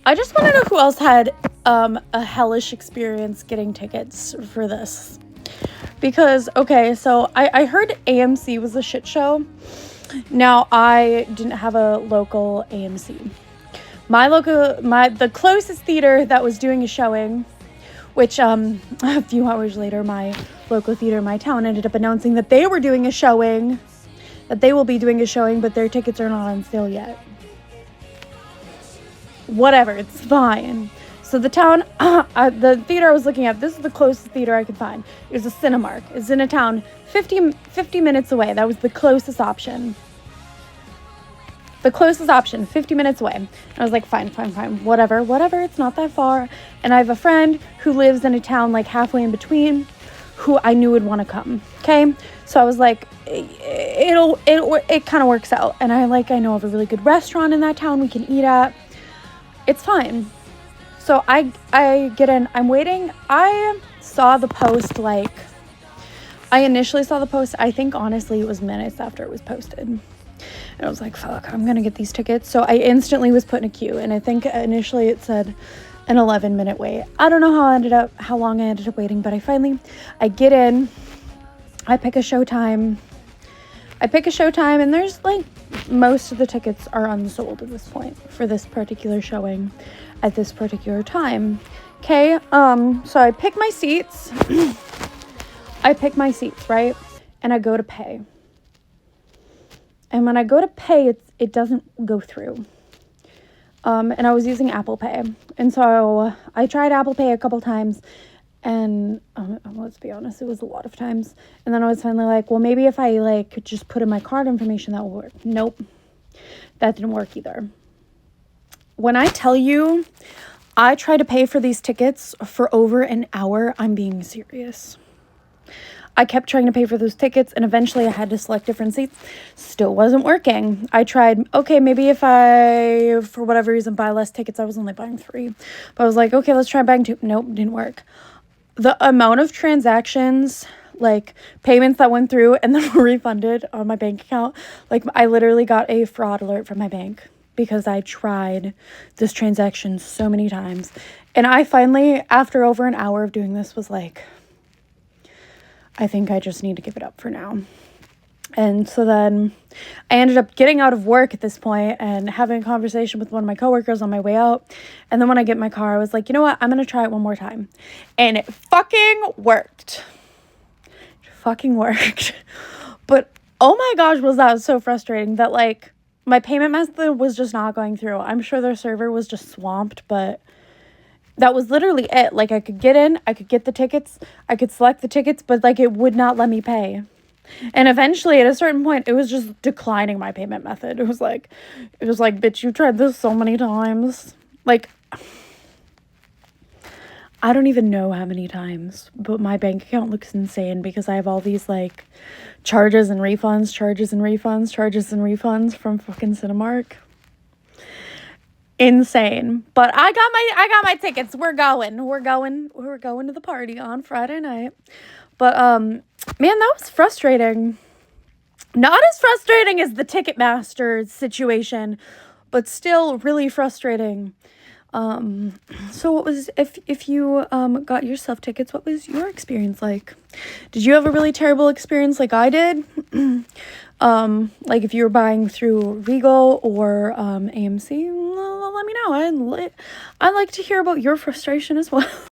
I just want to know who else had a hellish experience getting tickets for this. Because, okay, so I heard AMC was a shit show. Now, I didn't have a local AMC. The closest theater that was doing a showing, which a few hours later, my local theater in my town ended up announcing that they were doing a showing, that they will be doing a showing, but their tickets are not on sale yet. Whatever, it's fine. So the town, the theater I was looking at, this is the closest theater I could find. It was a Cinemark. It's in a town 50 minutes away. That was the closest option. The closest option, 50 minutes away. And I was like, fine, whatever, it's not that far. And I have a friend who lives in a town like halfway in between who I knew would want to come, okay? So I was like, it kind of works out. And I know of a really good restaurant in that town we can eat at. It's fine. So I get in, I'm waiting. I saw the post, I initially saw the post, I think honestly it was minutes after it was posted. And I was like, fuck, I'm going to get these tickets. So I instantly was put in a queue. And I think initially it said an 11-minute wait. I don't know how long I ended up waiting, but I get in, I pick a showtime, and there's most of the tickets are unsold at this point for this particular showing at this particular time. Okay, so I pick my seats. Right? And I go to pay. And when I go to pay, it doesn't go through. And I was using Apple Pay. And so I tried Apple Pay a couple times. And let's be honest, it was a lot of times. And then I was finally like, well, maybe if I could just put in my card information, that will work. Nope. That didn't work either. When I tell you, I tried to pay for these tickets for over an hour, I'm being serious. I kept trying to pay for those tickets, and eventually I had to select different seats. Still wasn't working. I tried, okay, maybe if I, for whatever reason, buy less tickets. I was only buying 3. But I was like, okay, let's try buying 2. Nope, didn't work. The amount of transactions, payments that went through and then were refunded on my bank account, I literally got a fraud alert from my bank because I tried this transaction so many times. And I finally, after over an hour of doing this, was like, I think I just need to give it up for now. And so then I ended up getting out of work at this point and having a conversation with one of my coworkers on my way out. And then when I get in my car, I was like, you know what? I'm going to try it one more time. And it fucking worked. But oh my gosh, was that so frustrating that my payment method was just not going through. I'm sure their server was just swamped, but that was literally it. I could get in, I could get the tickets, I could select the tickets, but it would not let me pay. And eventually at a certain point, it was just declining my payment method. It was like, bitch, you tried this so many times. I don't even know how many times, but my bank account looks insane because I have all these charges and refunds from fucking Cinemark. Insane. But I got my tickets. We're going to the party on Friday night. But man, that was frustrating. Not as frustrating as the Ticketmaster situation, but still really frustrating. So what was, if you got yourself tickets, what was your experience like? Did you have a really terrible experience like I did? If you were buying through Regal or AMC, let me know. I'd like to hear about your frustration as well.